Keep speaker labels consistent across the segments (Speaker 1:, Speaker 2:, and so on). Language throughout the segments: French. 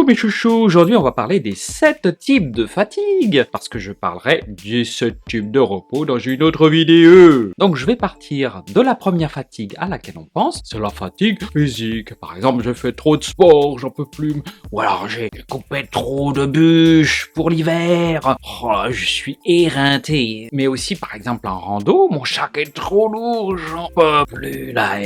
Speaker 1: Coucou mes chouchous, aujourd'hui on va parler des 7 types de fatigue, parce que je parlerai des 7 types de repos dans une autre vidéo. Donc je vais partir de la première fatigue à laquelle on pense, c'est la fatigue physique. Par exemple, j'ai fait trop de sport, j'en peux plus, ou alors j'ai coupé trop de bûches pour l'hiver, je suis éreinté. Mais aussi par exemple en rando, mon sac est trop lourd, j'en peux plus là,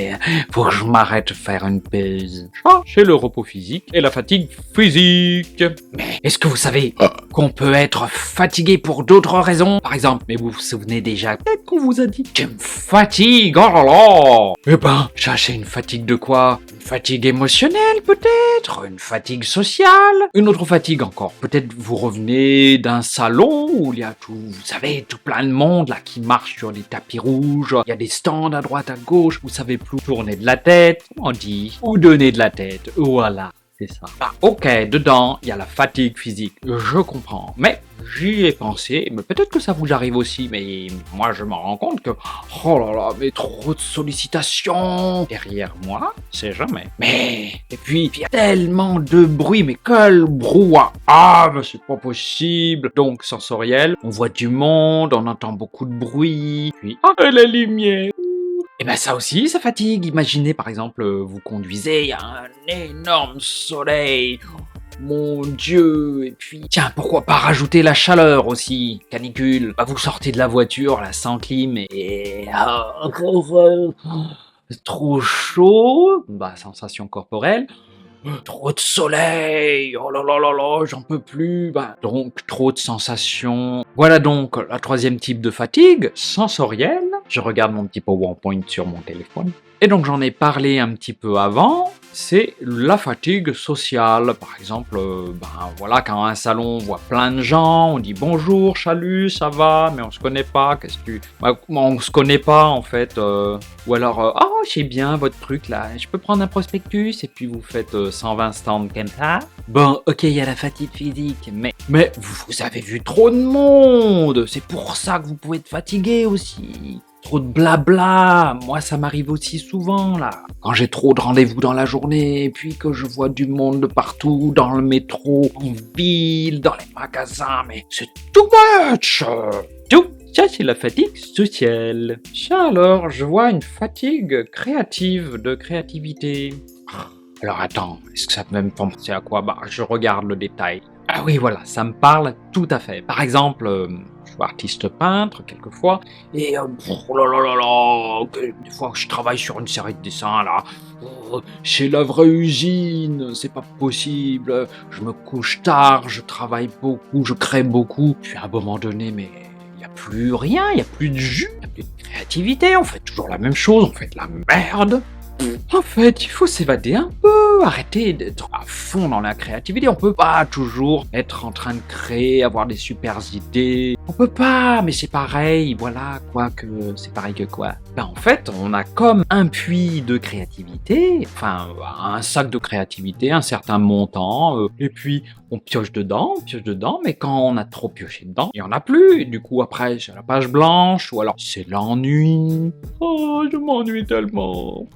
Speaker 1: faut que je m'arrête de faire une pause. Ça, c'est le repos physique et la fatigue physique. Mais est-ce que vous savez qu'on peut être fatigué pour d'autres raisons? Par exemple, mais vous vous souvenez déjà, peut-être qu'on vous a dit « Je me fatigue, oh là là !» Eh ben, ça c'est une fatigue de quoi? Une fatigue émotionnelle peut-être? Une fatigue sociale? Une autre fatigue encore? Peut-être vous revenez d'un salon où il y a tout, vous savez, tout plein de monde là qui marche sur les tapis rouges, il y a des stands à droite, à gauche, vous savez plus tourner de la tête, on dit, ou donner de la tête, voilà. C'est ça. Ah, ok, dedans, il y a la fatigue physique, je comprends. Mais j'y ai pensé, mais peut-être que ça vous arrive aussi, mais moi je me rends compte que, oh là là, mais trop de sollicitations derrière moi, c'est jamais. Mais, et puis, il y a tellement de bruit, mais quel brouhaha! Ah, mais c'est pas possible. Donc, sensoriel, on voit du monde, on entend beaucoup de bruit, puis, ah, la lumière! Et ben ça aussi, ça fatigue. Imaginez par exemple, vous conduisez, il y a un énorme soleil. Mon Dieu, et puis tiens, pourquoi pas rajouter la chaleur aussi, canicule. Bah, vous sortez de la voiture là sans clim et trop chaud, bah sensation corporelle. Trop de soleil, oh là là là là, j'en peux plus. Bah, donc trop de sensations. Voilà donc la troisième type de fatigue, sensorielle. Je regarde mon petit PowerPoint sur mon téléphone. Et donc j'en ai parlé un petit peu avant, c'est la fatigue sociale. Par exemple, voilà, quand à un salon on voit plein de gens, on dit bonjour, salut, ça va, mais on se connaît pas, qu'est-ce que tu... on se connaît pas en fait, ou alors, oh c'est bien votre truc là, je peux prendre un prospectus, et puis vous faites 120 stands comme ça. Bon, ok, il y a la fatigue physique, mais vous avez vu trop de monde, c'est pour ça que vous pouvez être fatigué aussi. Trop de blabla, moi ça m'arrive aussi souvent là. Quand j'ai trop de rendez-vous dans la journée, et puis que je vois du monde de partout, dans le métro, en ville, dans les magasins, mais c'est too much! Tout ça c'est la fatigue sociale. Ça alors, je vois une fatigue créative, de créativité. Alors attends, est-ce que ça peut me penser à quoi? Bah je regarde le détail. Ah oui voilà, ça me parle tout à fait. Par exemple... je suis artiste peintre quelquefois, et oh là là là là, des fois je travaille sur une série de dessins là, c'est la vraie usine, c'est pas possible, je me couche tard, je travaille beaucoup, je crée beaucoup, puis à un moment donné, mais il n'y a plus rien, il n'y a plus de jus, il n'y a plus de créativité, on fait toujours la même chose, on fait de la merde. En fait, il faut s'évader un peu, arrêter d'être à fond dans la créativité. On peut pas toujours être en train de créer, avoir des super idées. On peut pas, mais c'est pareil, voilà, quoi que c'est pareil que quoi. Ben en fait, on a comme un puits de créativité, enfin un sac de créativité, un certain montant, et puis on pioche dedans, mais quand on a trop pioché dedans, il y en a plus. Et du coup, après, c'est la page blanche, ou alors c'est l'ennui. Oh, je m'ennuie tellement.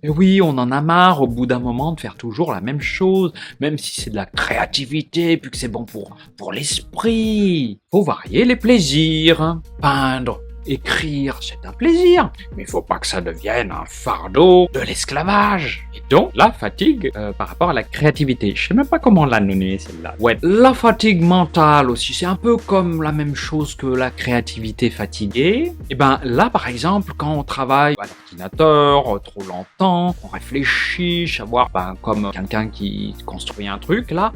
Speaker 1: Et oui, on en a marre au bout d'un moment de faire toujours la même chose, même si c'est de la créativité, puis que c'est bon pour l'esprit. Faut varier les plaisirs. Peindre, écrire, c'est un plaisir, mais il faut pas que ça devienne un fardeau de l'esclavage. Et donc, la fatigue par rapport à la créativité. Je sais même pas comment la nommer, celle-là. Ouais, la fatigue mentale aussi, c'est un peu comme la même chose que la créativité fatiguée. Et ben là, par exemple, quand on travaille à l'ordinateur trop longtemps, on réfléchit, savoir, comme quelqu'un qui construit un truc là,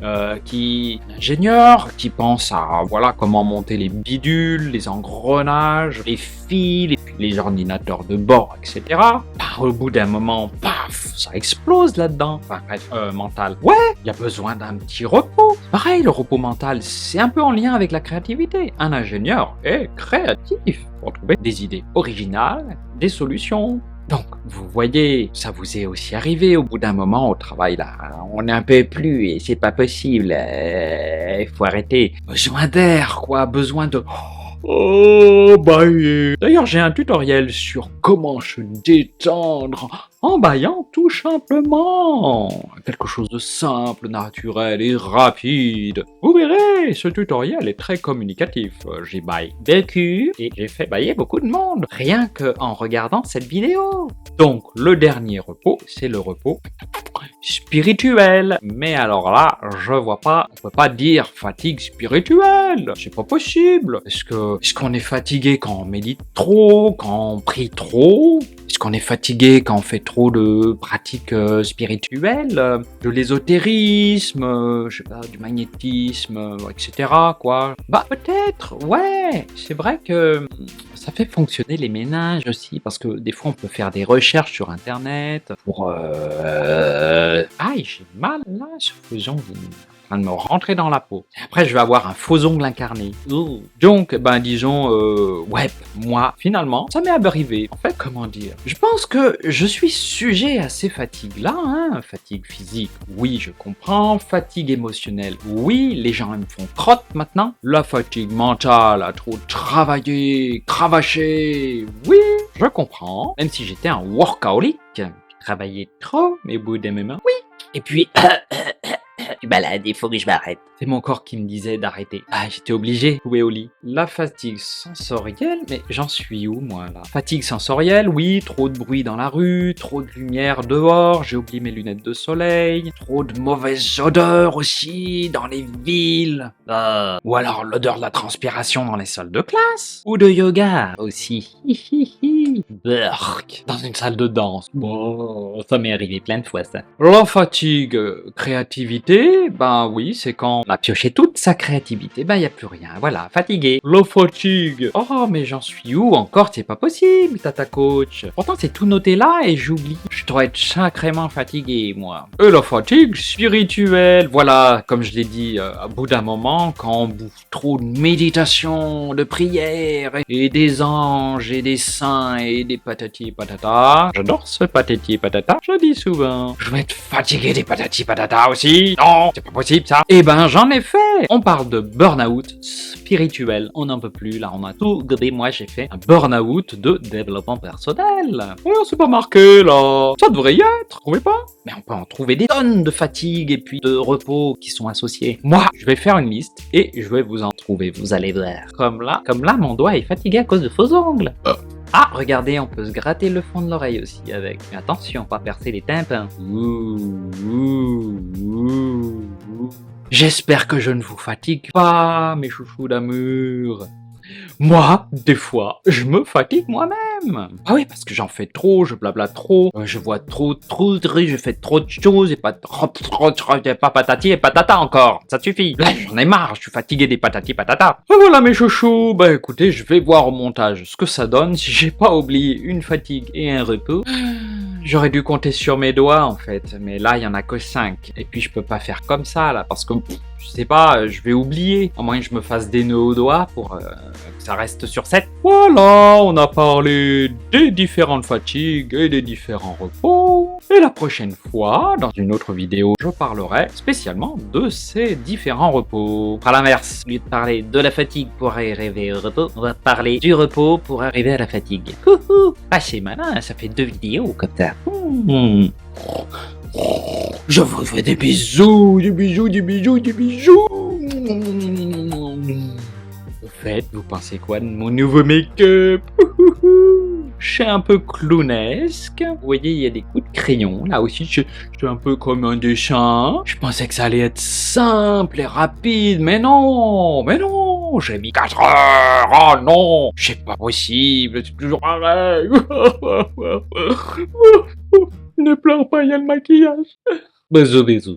Speaker 1: ingénieur, qui pense à, voilà, comment monter les bidules, les engrenages, les fils, les ordinateurs de bord, etc. Au bout d'un moment, paf, ça explose là-dedans. Enfin bref, mental. Ouais, il y a besoin d'un petit repos. Pareil, le repos mental, c'est un peu en lien avec la créativité. Un ingénieur est créatif pour trouver des idées originales, des solutions. Donc, vous voyez, ça vous est aussi arrivé au bout d'un moment au travail, là. On n'en peut plus et c'est pas possible. Il faut arrêter. Besoin d'air, quoi. Besoin de... Oh, bah, d'ailleurs, j'ai un tutoriel sur comment se détendre en bâillant tout simplement. Quelque chose de simple, naturel et rapide. Vous verrez, ce tutoriel est très communicatif. J'y baille des culs et j'ai fait bailler beaucoup de monde, rien qu'en regardant cette vidéo. Donc, le dernier repos, c'est le repos spirituel. Mais alors là, je vois pas, on peut pas dire fatigue spirituelle. C'est pas possible. Est-ce qu'on est fatigué quand on médite trop, quand on prie trop? Est-ce qu'on est fatigué quand on fait trop de pratiques spirituelles, de l'ésotérisme, je sais pas, du magnétisme, etc. quoi? Bah peut-être, ouais. C'est vrai que ça fait fonctionner les ménages aussi, parce que des fois on peut faire des recherches sur internet pour... Aïe, j'ai mal là, ce faux ongle, il est en train de me rentrer dans la peau. Après je vais avoir un faux ongle incarné. Ouh. Donc, ben disons, ouais, moi, finalement, ça m'est arrivé. En fait, comment dire? Je pense que je suis sujet à ces fatigues-là, hein. Fatigue physique, oui, je comprends. Fatigue émotionnelle, oui, les gens ils me font crotte maintenant. La fatigue mentale, à trop travailler, cravacher, oui, je comprends. Même si j'étais un workaholic, je travaillais trop, mais au bout d'un moment, oui. Et puis, je suis malade, il faut que je m'arrête. C'est mon corps qui me disait d'arrêter. Ah, j'étais obligé de jouer au lit. La fatigue sensorielle, mais j'en suis où moi là? Fatigue sensorielle, oui, trop de bruit dans la rue, trop de lumière dehors, j'ai oublié mes lunettes de soleil, trop de mauvaises odeurs aussi dans les villes. Ou alors l'odeur de la transpiration dans les salles de classe. Ou de yoga aussi. Burk. Dans une salle de danse. Bon, ça m'est arrivé plein de fois ça. La fatigue, créativité, ben oui, c'est quand on a pioché toute sa créativité, ben y a plus rien, voilà, fatigué. La fatigue, oh mais j'en suis où encore, c'est pas possible, tata coach. Pourtant c'est tout noté là et j'oublie. Je dois être sacrément fatigué, moi. Et la fatigue spirituelle, voilà, comme je l'ai dit, à bout d'un moment, quand on bouffe trop de méditation, de prière, et des anges, et des saints, et des patati patata. J'adore ce patati patata, je dis souvent. Je vais être fatigué des patati patata aussi. Non, c'est pas possible ça. Eh ben j'en ai fait. On parle de burn-out spirituel. On n'en peut plus, là on a tout gobé. Moi j'ai fait un burn-out de développement personnel. Oh, c'est pas marqué là. Ça devrait y être, trouvez pas? Mais on peut en trouver des tonnes de fatigue et puis de repos qui sont associés. Moi, je vais faire une liste et je vais vous en trouver, vous allez voir. Comme là, mon doigt est fatigué à cause de faux ongles. Ah, regardez, on peut se gratter le fond de l'oreille aussi avec. Mais attention, pas percer les tympans. J'espère que je ne vous fatigue pas, mes chouchous d'amour. Moi, des fois, je me fatigue moi-même. Ah oui, parce que j'en fais trop, je blabla trop, je vois trop, je fais trop de choses et pas patati et patata encore. Ça suffit. Là, j'en ai marre, je suis fatigué des patati patata. Et voilà mes chouchous. Bah écoutez, je vais voir au montage ce que ça donne si j'ai pas oublié une fatigue et un repos. J'aurais dû compter sur mes doigts en fait, mais là il y en a que 5. Et puis je peux pas faire comme ça là, parce que je sais pas, je vais oublier. À moins que je me fasse des nœuds aux doigts pour que ça reste sur 7. Voilà, on a parlé des différentes fatigues et des différents repos. Et la prochaine fois, dans une autre vidéo, je parlerai spécialement de ces différents repos. À l'inverse, au lieu de parler de la fatigue pour arriver au repos, on va parler du repos pour arriver à la fatigue. Ah, c'est malin, ça fait 2 vidéos comme ça. Je vous fais des bisous, des bisous, des bisous, des bisous. Au fait, vous pensez quoi de mon nouveau make-up? Je suis un peu clownesque. Vous voyez, il y a des coups de crayon. Là aussi, je suis un peu comme un dessin. Je pensais que ça allait être simple et rapide, mais non, j'ai mis 4 heures. Oh non, c'est pas possible, c'est toujours pareil. Ne pleure pas, il y a le maquillage. Bisous, bisous.